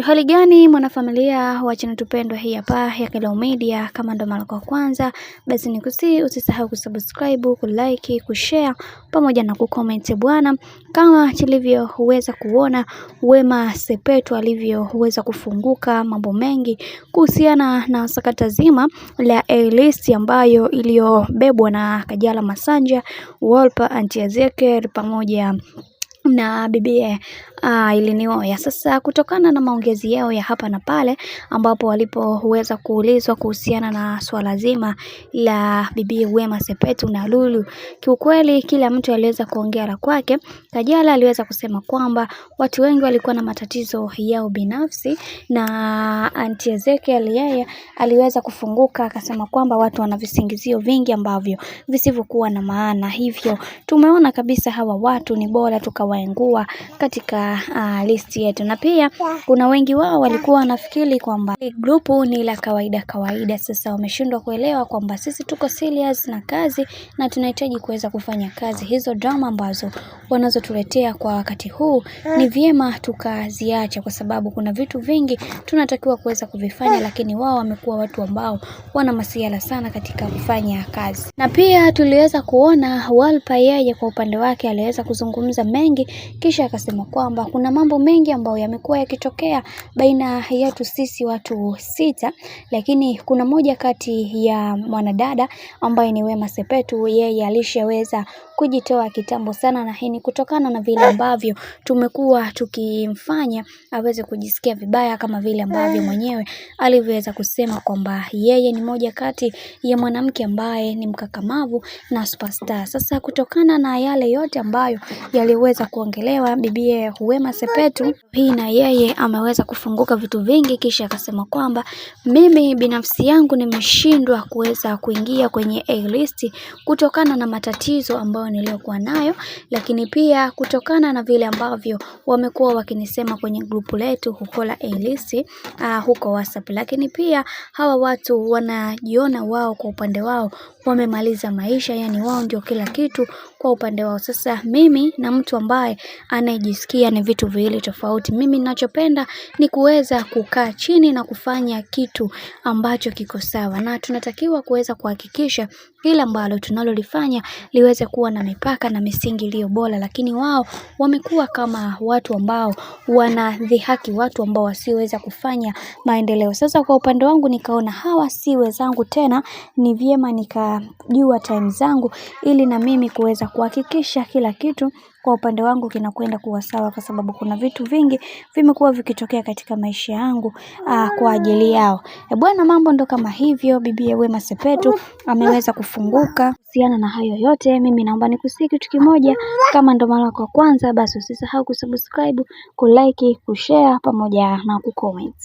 Hali gani mwanafamilia wa channel tupendwa hii hapa ya Kelo Media. Kama ndo mara kwa kwanza, basi nikusii usisahau kusubscribe, kulike, kushare pamoja na kucomment bwana. Kama tulivyoweza kuona Wema Sepetu alivyoweza kufunguka mambo mengi kuhusiana na sakata zima la A-list ambayo iliyobebwa na Kajala Masanja, Wolper, Auntie Ezekiel pamoja na bibie Ilinioya. Sasa kutokana na maongezi yao ya hapa na pale ambapo walipoweza kuulizwa kuhusiana na swala zima la bibie Wema Sepetu na Lulu, kiukweli kila mtu aliweza kuongea la kwake. Kajala aliweza kusema kwamba watu wengi walikuwa na matatizo yao binafsi, na Auntie Ezekiel yeye aliweza kufunguka akasema kwamba watu wana visingizio vingi ambavyo visivyokuwa na maana, hivyo tumeona kabisa hawa watu ni bora tukawaengua katika listi yetu. Na pia kuna wengi wao walikuwa wanafikiri kwamba grupu ni la kawaida. Sasa wameshindwa kuelewa kwamba sisi tuko serious na kazi na tunahitaji kuweza kufanya kazi. Hizo drama ambazo wanazotuletea kwa wakati huu ni vyema tukaziacha, kwa sababu kuna vitu vingi tunatakiwa kuweza kuvifanya, lakini wao wamekuwa watu ambao wana masiala sana katika kufanya kazi. Na pia tuliweza kuona Wolper yeye kwa upande wake aliweza kuzungumza mengi, kisha akasema kwamba kuna mambo mengi ambayo yamekuwa yakitokea baina yetu sisi watu sita, lakini kuna moja kati ya mwanadada ambaye ni Wema Sepetu, yeye alishaweza kujitoa kitambo sana, na hii ni kutokana na vile ambavyo tumekuwa tukimfanya aweze kujisikia vibaya, kama vile ambavyo mwenyewe alivyoweza kusema kwamba yeye ni moja kati ya mwanamke ambaye ni mkakamavu na superstar. Sasa kutokana na yale yote ambayo yaliweza kuongelewa bibie Wema Sepetu, hii na yeye ameweza kufunguka vitu vingi, kisha akasema kwamba mimi binafsi yangu nimeshindwa kuweza kuingia kwenye A-list kutokana na matatizo ambayo niliyokuwa nayo, lakini pia kutokana na vile ambavyo wamekuwa wakinisema kwenye grupu letu huko la A-list huko WhatsApp, lakini pia hawa watu wanajiona wao kwa upande wao wamemaliza maisha, yani wao ndio kila kitu kwa upande wao. Sasa mimi na mtu ambaye anayejisikia ni vitu viwili tofauti. Mimi ninachopenda ni kuweza kukaa chini na kufanya kitu ambacho kiko sawa, na tunatakiwa kuweza kuhakikisha kila ambalo tunalolifanya liweze kuwa na mipaka na misingi iliyo bora, lakini wao wamekuwa kama watu ambao wanadhihaki watu ambao wasioweza kufanya maendeleo. Sasa kwa upande wangu nikaona hawa si wenzangu tena, ni vyema nikajua time zangu ili na mimi kuweza kuhakikisha kila kitu kwa upande wangu kinakwenda kuwa sawa, kwa sababu kuna vitu vingi vimekuwa vikitokea katika maisha yangu kwa ajili yao. Bwana, mambo ndo kama hivyo. Bibi Wema Sepetu ameweza kufunguka kuhusiana na hayo yote. Mimi naomba nikusii kitu kimoja, kama ndo mara kwa kwanza, basi usisahau kusubscribe, kulike, kushare pamoja na kucomment.